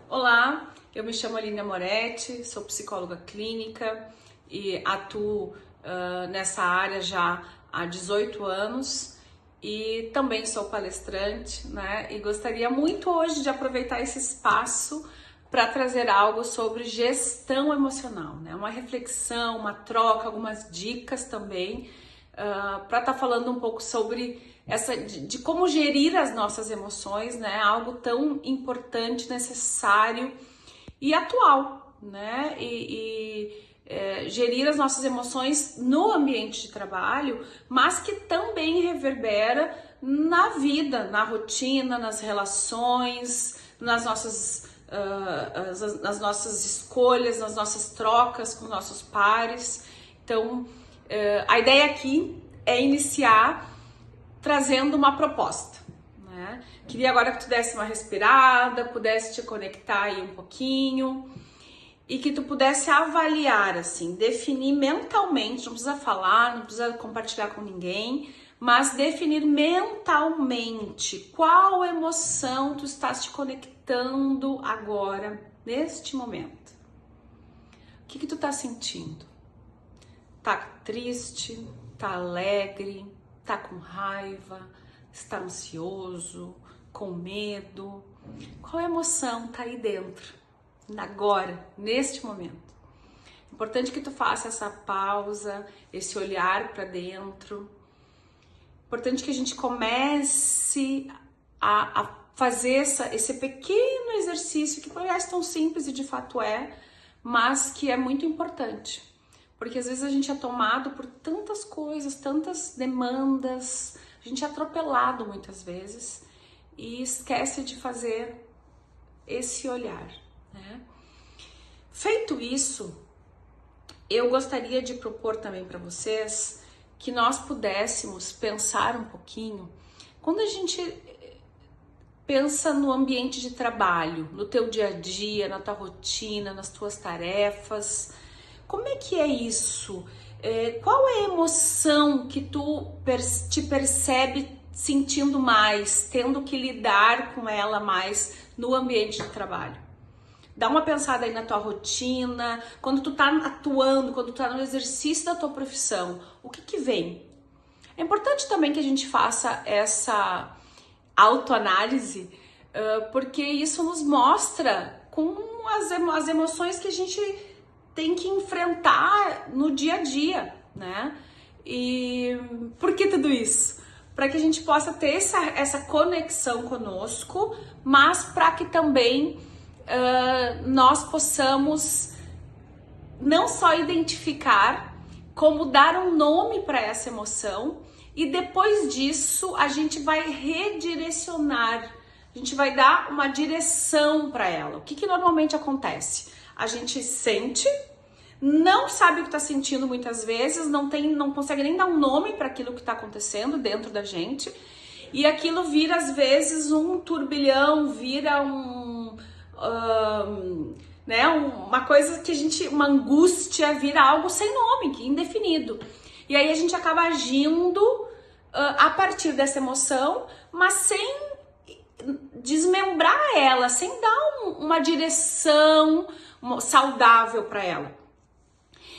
Olá, eu me chamo Aline Moretti, sou psicóloga clínica e atuo nessa área já há 18 anos e também sou palestrante, né? E gostaria muito hoje de aproveitar esse espaço para trazer algo sobre gestão emocional, né? Uma reflexão, uma troca, algumas dicas também para estar falando um pouco sobre de como gerir as nossas emoções, né? Algo tão importante, necessário e atual, né? Gerir as nossas emoções no ambiente de trabalho, mas que também reverbera na vida, na rotina, nas relações, nas nossas escolhas, nas nossas trocas com nossos pares. Então, a ideia aqui é iniciar trazendo uma proposta, né? Queria agora que tu desse uma respirada, pudesse te conectar aí um pouquinho e que tu pudesse avaliar, assim, definir mentalmente, não precisa falar, não precisa compartilhar com ninguém, mas definir mentalmente qual emoção tu estás te conectando agora, neste momento. O que tu tá sentindo? Tá triste? Tá alegre? Tá com raiva? Está ansioso? Com medo? Qual emoção tá aí dentro? Agora, neste momento. Importante que tu faça essa pausa, esse olhar para dentro. Importante que a gente comece a fazer esse pequeno exercício que parece tão simples e de fato é, mas que é muito importante. Porque às vezes a gente é tomado por tantas coisas, tantas demandas, a gente é atropelado muitas vezes e esquece de fazer esse olhar, né? Feito isso, eu gostaria de propor também para vocês que nós pudéssemos pensar um pouquinho, quando a gente pensa no ambiente de trabalho, no teu dia a dia, na tua rotina, nas tuas tarefas, como é que é isso? Qual é a emoção que tu te percebe sentindo mais, tendo que lidar com ela mais no ambiente de trabalho? Dá uma pensada aí na tua rotina, quando tu tá atuando, quando tu tá no exercício da tua profissão, o que vem? É importante também que a gente faça essa autoanálise, porque isso nos mostra com as emoções que a gente tem que enfrentar no dia a dia, né? E por que tudo isso? Para que a gente possa ter essa conexão conosco, mas para que também nós possamos não só identificar, como dar um nome para essa emoção e depois disso a gente vai redirecionar, a gente vai dar uma direção para ela. O que normalmente acontece? A gente sente, não sabe o que está sentindo muitas vezes, não consegue nem dar um nome para aquilo que está acontecendo dentro da gente e aquilo vira às vezes um turbilhão, vira uma coisa que uma angústia, vira algo sem nome, indefinido. E aí a gente acaba agindo a partir dessa emoção, mas sem desmembrar ela, sem dar uma direção saudável para ela.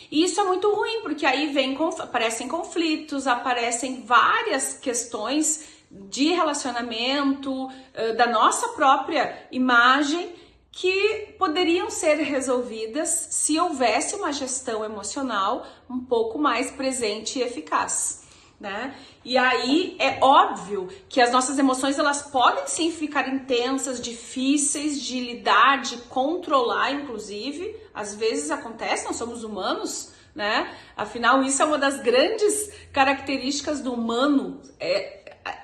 E isso é muito ruim, porque aí aparecem conflitos, aparecem várias questões de relacionamento, da nossa própria imagem, que poderiam ser resolvidas se houvesse uma gestão emocional um pouco mais presente e eficaz, né? E aí é óbvio que as nossas emoções elas podem sim ficar intensas, difíceis de lidar, de controlar, inclusive, às vezes acontece, nós somos humanos, né? Afinal, isso é uma das grandes características do humano,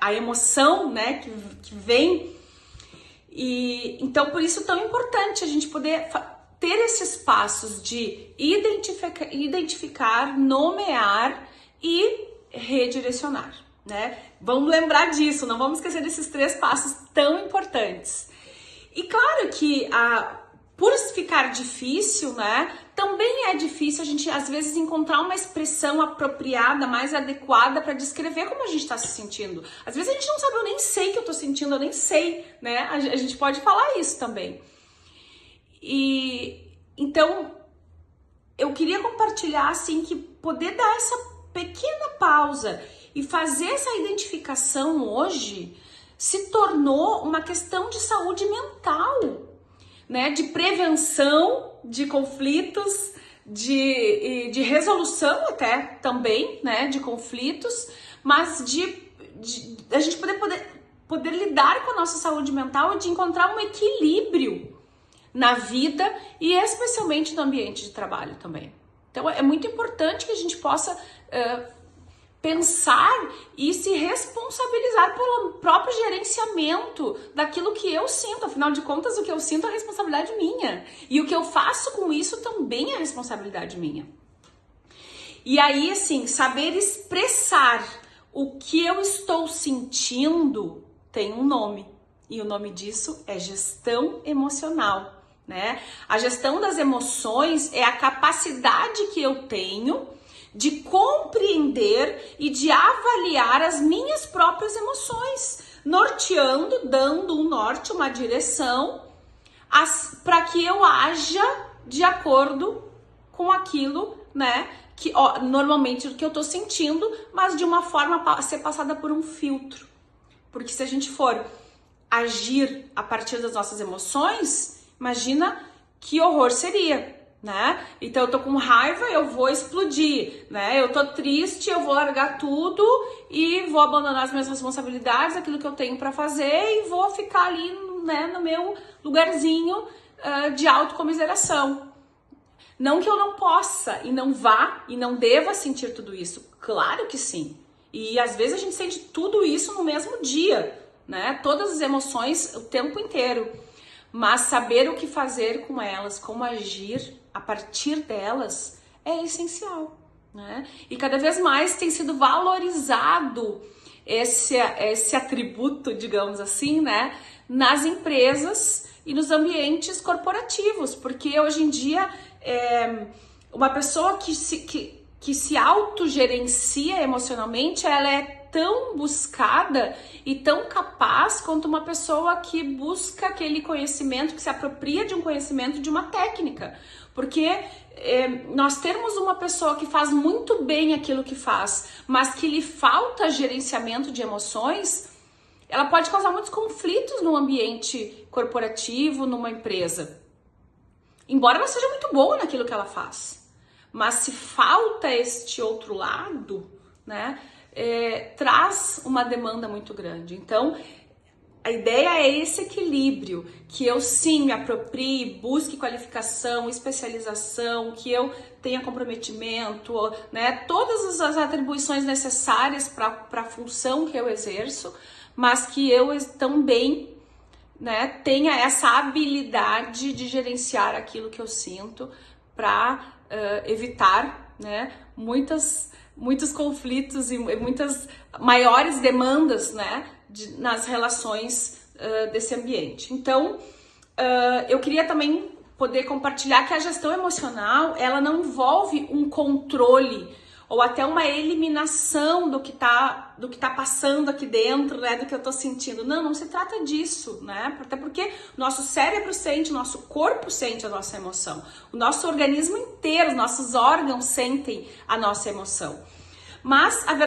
a emoção, né, que vem. E então por isso é tão importante a gente poder ter esses passos de identificar, nomear e redirecionar, né? Vamos lembrar disso, não vamos esquecer desses 3 passos tão importantes. E claro que por ficar difícil, né? Também é difícil a gente às vezes encontrar uma expressão apropriada, mais adequada para descrever como a gente está se sentindo. Às vezes a gente não sabe, eu nem sei o que eu tô sentindo, eu nem sei, né? A gente pode falar isso também. E então eu queria compartilhar assim que poder dar essa pequena pausa e fazer essa identificação hoje se tornou uma questão de saúde mental, né? De prevenção de conflitos, de resolução até também, né? De conflitos, mas de a gente poder lidar com a nossa saúde mental e de encontrar um equilíbrio na vida e especialmente no ambiente de trabalho também. Então é muito importante que a gente possa pensar e se responsabilizar pelo próprio gerenciamento daquilo que eu sinto. Afinal de contas, o que eu sinto é responsabilidade minha. E o que eu faço com isso também é responsabilidade minha. E aí, assim, saber expressar o que eu estou sentindo tem um nome. E o nome disso é gestão emocional, né? A gestão das emoções é a capacidade que eu tenho de compreender e de avaliar as minhas próprias emoções, norteando, dando um norte, uma direção, para que eu haja de acordo com aquilo, né, que normalmente o que eu tô sentindo, mas de uma forma a ser passada por um filtro. Porque se a gente for agir a partir das nossas emoções, imagina que horror seria, né? Então eu tô com raiva, eu vou explodir, né? Eu tô triste, eu vou largar tudo e vou abandonar as minhas responsabilidades, aquilo que eu tenho para fazer e vou ficar ali, né, no meu lugarzinho de autocomiseração. Não que eu não possa e não vá e não deva sentir tudo isso, claro que sim. E às vezes a gente sente tudo isso no mesmo dia, né? Todas as emoções o tempo inteiro. Mas saber o que fazer com elas, como agir a partir delas é essencial, né? E cada vez mais tem sido valorizado esse atributo, digamos assim, né, nas empresas e nos ambientes corporativos, porque hoje em dia uma pessoa que se autogerencia emocionalmente, ela é tão buscada e tão capaz quanto uma pessoa que busca aquele conhecimento, que se apropria de um conhecimento, de uma técnica. Porque nós termos uma pessoa que faz muito bem aquilo que faz, mas que lhe falta gerenciamento de emoções, ela pode causar muitos conflitos no ambiente corporativo, numa empresa. Embora ela seja muito boa naquilo que ela faz. Mas se falta este outro lado, né, traz uma demanda muito grande. Então, a ideia é esse equilíbrio, que eu sim me aproprie, busque qualificação, especialização, que eu tenha comprometimento, né, todas as atribuições necessárias para a função que eu exerço, mas que eu também, né, tenha essa habilidade de gerenciar aquilo que eu sinto para evitar, né, muitos conflitos e muitas maiores demandas, né, nas relações desse ambiente. Então, eu queria também poder compartilhar que a gestão emocional, ela não envolve um controle ou até uma eliminação do que tá passando aqui dentro, né, do que eu tô sentindo. Não se trata disso, né? Até porque o nosso cérebro sente, o nosso corpo sente a nossa emoção. O nosso organismo inteiro, os nossos órgãos sentem a nossa emoção. Mas a